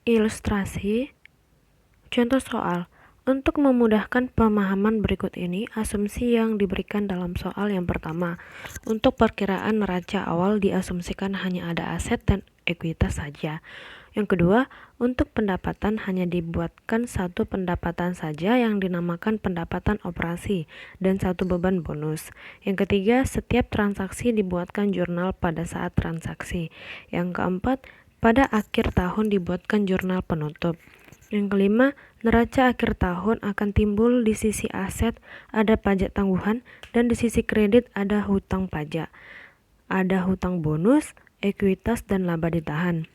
Ilustrasi. Contoh soal. Untuk memudahkan pemahaman berikut ini, asumsi yang diberikan dalam soal yang pertama. Untuk perkiraan neraca awal diasumsikan hanya ada aset dan ekuitas saja. Yang kedua, untuk pendapatan hanya dibuatkan satu pendapatan saja yang dinamakan pendapatan operasi dan satu beban bonus. Yang ketiga, setiap transaksi dibuatkan jurnal pada saat transaksi. Yang keempat, pada akhir tahun dibuatkan jurnal penutup. Yang kelima, neraca akhir tahun akan timbul di sisi aset ada pajak tangguhan dan di sisi kredit ada hutang pajak. Ada hutang bonus, ekuitas, dan laba ditahan.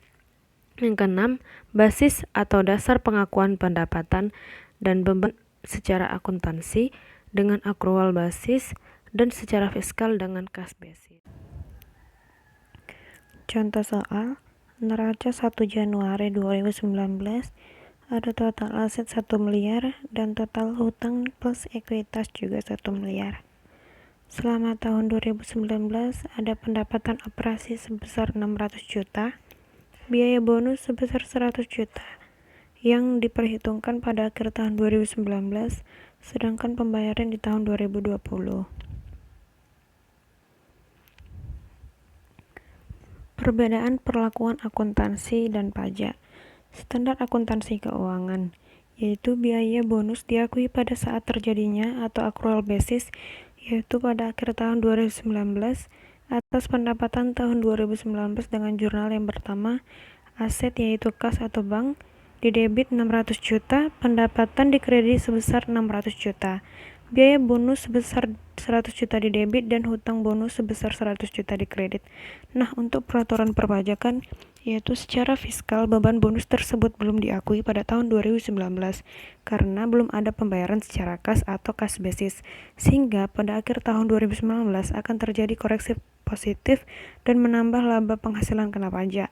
Yang keenam, basis atau dasar pengakuan pendapatan dan beban secara akuntansi dengan akrual basis dan secara fiskal dengan kas basis. Contoh soal, neraca 1 Januari 2019 ada total aset 1 miliar dan total hutang plus ekuitas juga 1 miliar. Selama tahun 2019 ada pendapatan operasi sebesar 600 juta, biaya bonus sebesar 100 juta yang diperhitungkan pada akhir tahun 2019, sedangkan pembayaran di tahun 2020. Perbedaan perlakuan akuntansi dan pajak. Standar akuntansi keuangan, yaitu biaya bonus diakui pada saat terjadinya atau accrual basis, yaitu pada akhir tahun 2019 atas pendapatan tahun 2019 dengan jurnal yang pertama, aset yaitu kas atau bank, didebit 600 juta, pendapatan dikredit sebesar 600 juta. Biaya bonus sebesar 100 juta didebit dan hutang bonus sebesar 100 juta dikredit. Nah, untuk peraturan perpajakan, yaitu secara fiskal beban bonus tersebut belum diakui pada tahun 2019 karena belum ada pembayaran secara kas atau kas basis, sehingga pada akhir tahun 2019 akan terjadi koreksi positif dan menambah laba penghasilan kena pajak.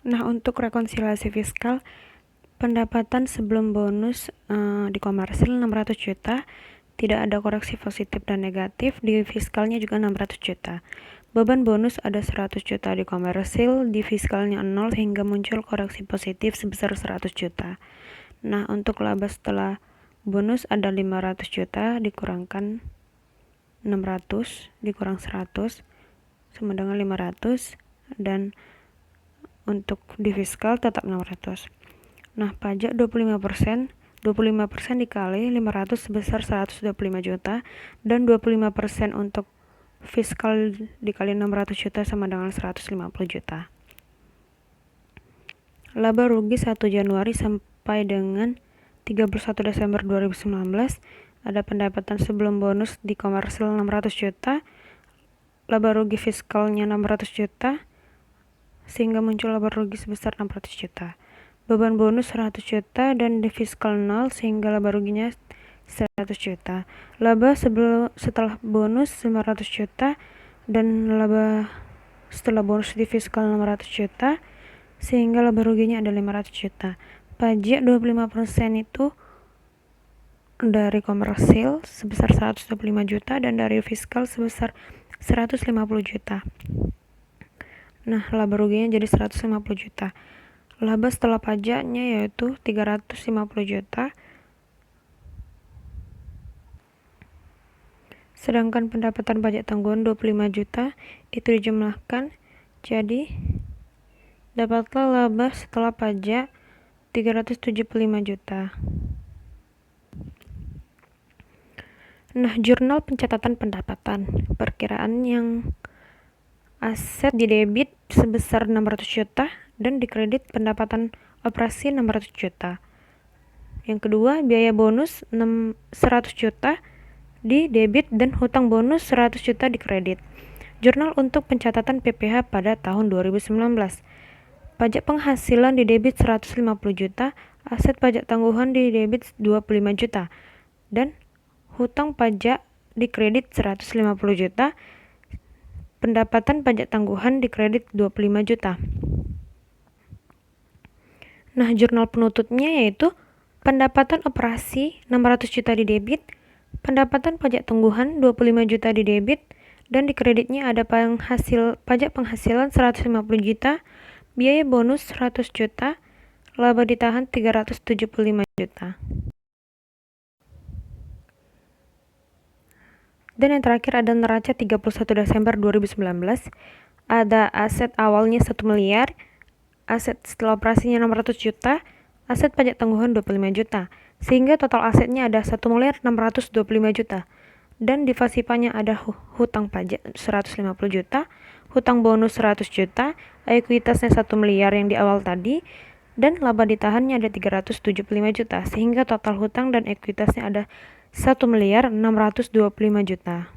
Nah, untuk rekonsiliasi fiskal, pendapatan sebelum bonus di komersil 600 juta, tidak ada koreksi positif dan negatif, di fiskalnya juga 600 juta. Beban bonus ada 100 juta di komersil, di fiskalnya 0 hingga muncul koreksi positif sebesar 100 juta. Nah, untuk laba setelah bonus ada 500 juta dikurangkan 600 dikurang 100 sama dengan 500, dan untuk di fiskal tetap 600. Nah, pajak 25%, 25% dikali 500 sebesar 125 juta, dan 25% untuk fiskal dikali 600 juta sama dengan 150 juta. Laba rugi 1 Januari sampai dengan 31 Desember 2019, ada pendapatan sebelum bonus di komersil 600 juta, laba rugi fiskalnya 600 juta, sehingga muncul laba rugi sebesar 600 juta. Beban bonus 100 juta dan di fiskal 0 sehingga laba ruginya 100 juta. Laba setelah bonus 500 juta dan laba setelah bonus di fiskal 600 juta sehingga laba ruginya ada 500 juta. Pajak 25% itu dari komersil sebesar 125 juta dan dari fiskal sebesar 150 juta. Nah, laba ruginya jadi 150 juta. Laba setelah pajaknya yaitu 350 juta. Sedangkan pendapatan pajak tanggungan 25 juta itu dijumlahkan jadi dapatlah laba setelah pajak 375 juta. Nah, jurnal pencatatan pendapatan. Perkiraan yang aset didebit sebesar 600 juta dan dikredit pendapatan operasi 600 juta. Yang kedua, biaya bonus 100 juta di debit dan hutang bonus 100 juta dikredit. Jurnal untuk pencatatan PPh pada tahun 2019. Pajak penghasilan di debit 150 juta, aset pajak tangguhan di debit 25 juta, dan hutang pajak dikredit 150 juta, pendapatan pajak tangguhan dikredit 25 juta. Nah, jurnal penutupnya yaitu pendapatan operasi 600 juta di debit, pendapatan pajak tangguhan 25 juta di debit, Dan di kreditnya ada pajak penghasilan 150 juta, biaya bonus 100 juta, laba ditahan 375 juta. Dan yang terakhir ada neraca 31 Desember 2019. Ada aset awalnya 1 miliar, aset setelah operasinya 600 juta, aset pajak tangguhan 25 juta. Sehingga total asetnya ada 1 miliar 625 juta. Dan di FASIPA-nya ada hutang pajak 150 juta, hutang bonus 100 juta, ekuitasnya 1 miliar yang di awal tadi, dan laba ditahannya ada 375 juta, sehingga total hutang dan ekuitasnya ada 1 miliar 625 juta.